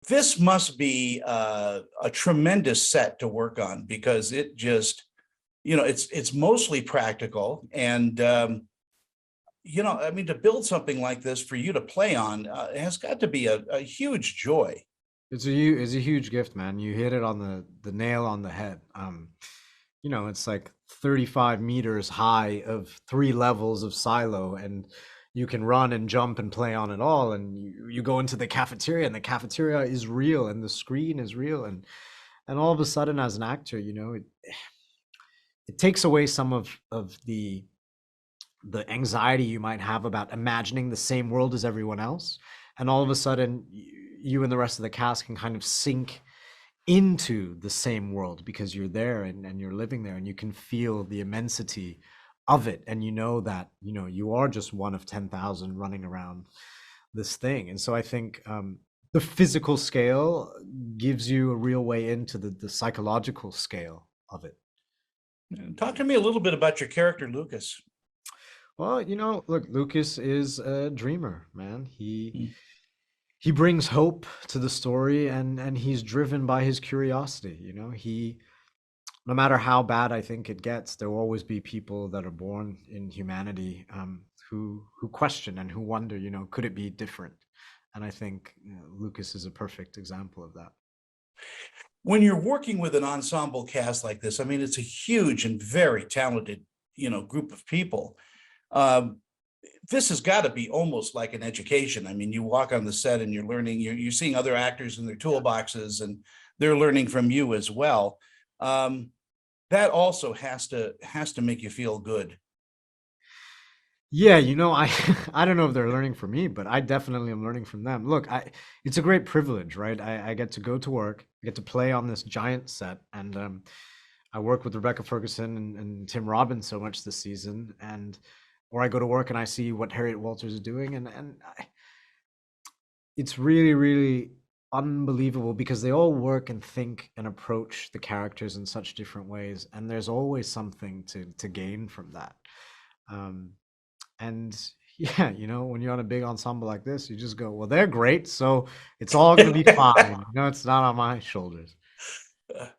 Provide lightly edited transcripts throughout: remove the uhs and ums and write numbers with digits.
This must be a tremendous set to work on because it just, it's mostly practical. And, I mean, to build something like this for you to play on has got to be a huge joy. It's a huge gift, man. You hit it on the nail on the head. It's like 35 meters high of 3 levels of silo, and you can run and jump and play on it all. And you go into the cafeteria, and the cafeteria is real, and the screen is real, and all of a sudden, as an actor, it takes away some of the anxiety you might have about imagining the same world as everyone else, and all of a sudden you and the rest of the cast can kind of sink into the same world because you're there, and you're living there, and you can feel the immensity of it, and you know that you are just one of 10,000 running around this thing. And so I think the physical scale gives you a real way into the psychological scale of it. Talk to me a little bit about your character, Lucas. Well, look, Lucas is a dreamer, man. He Mm. he brings hope to the story, and he's driven by his curiosity. He no matter how bad I think it gets, there will always be people that are born in humanity, who question and who wonder, could it be different? And I think Lucas is a perfect example of that. When you're working with an ensemble cast like this, I mean, it's a huge and very talented, group of people. Um, this has got to be almost like an education. I mean, you walk on the set and you're learning, you're seeing other actors in their toolboxes, and they're learning from you as well. Um, that also has to make you feel good. Yeah, I I don't know if they're learning from me, but I definitely am learning from them. Look, it's a great privilege, right? I get to go to work, I get to play on this giant set, and I work with Rebecca Ferguson and Tim Robbins so much this season, and or I go to work and I see what Harriet Walters is doing, it's really, really unbelievable because they all work and think and approach the characters in such different ways, and there's always something to gain from that. Um, and yeah, when you're on a big ensemble like this, you just go, well, they're great, so it's all gonna be fine. It's not on my shoulders.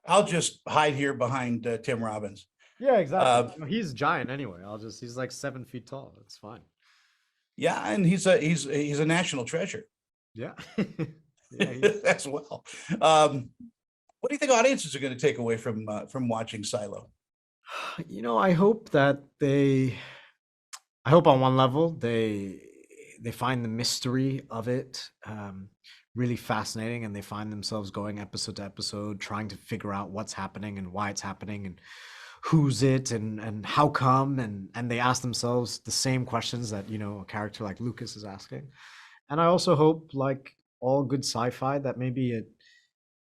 I'll just hide here behind Tim Robbins. Yeah, exactly. Uh, He's giant anyway. He's like 7 feet tall. It's fine. yeah, and he's a national treasure Yeah. Yeah, he is. as well. Um, what do you think audiences are going to take away from watching Silo? I hope that I hope on one level they find the mystery of it really fascinating, and they find themselves going episode to episode trying to figure out what's happening and why it's happening and who's it and how come, and they ask themselves the same questions that a character like Lucas is asking. And I also hope, like all good sci-fi, that maybe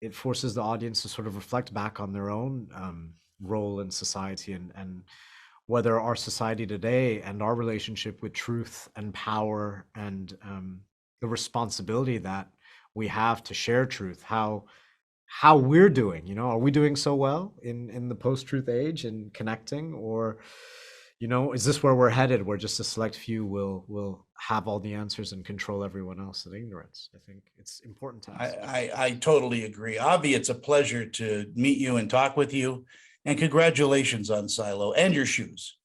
it forces the audience to sort of reflect back on their own role in society, and whether our society today and our relationship with truth and power and the responsibility that we have to share truth, how we're doing. Are we doing so well in the post-truth age and connecting, or is this where we're headed, where just a select few will have all the answers and control everyone else in ignorance? I think it's important to I, ask. I totally agree. Avi, it's a pleasure to meet you and talk with you. And congratulations on Silo and your shoes.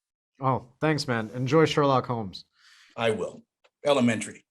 Oh, thanks, man. Enjoy Sherlock Holmes. I will. Elementary.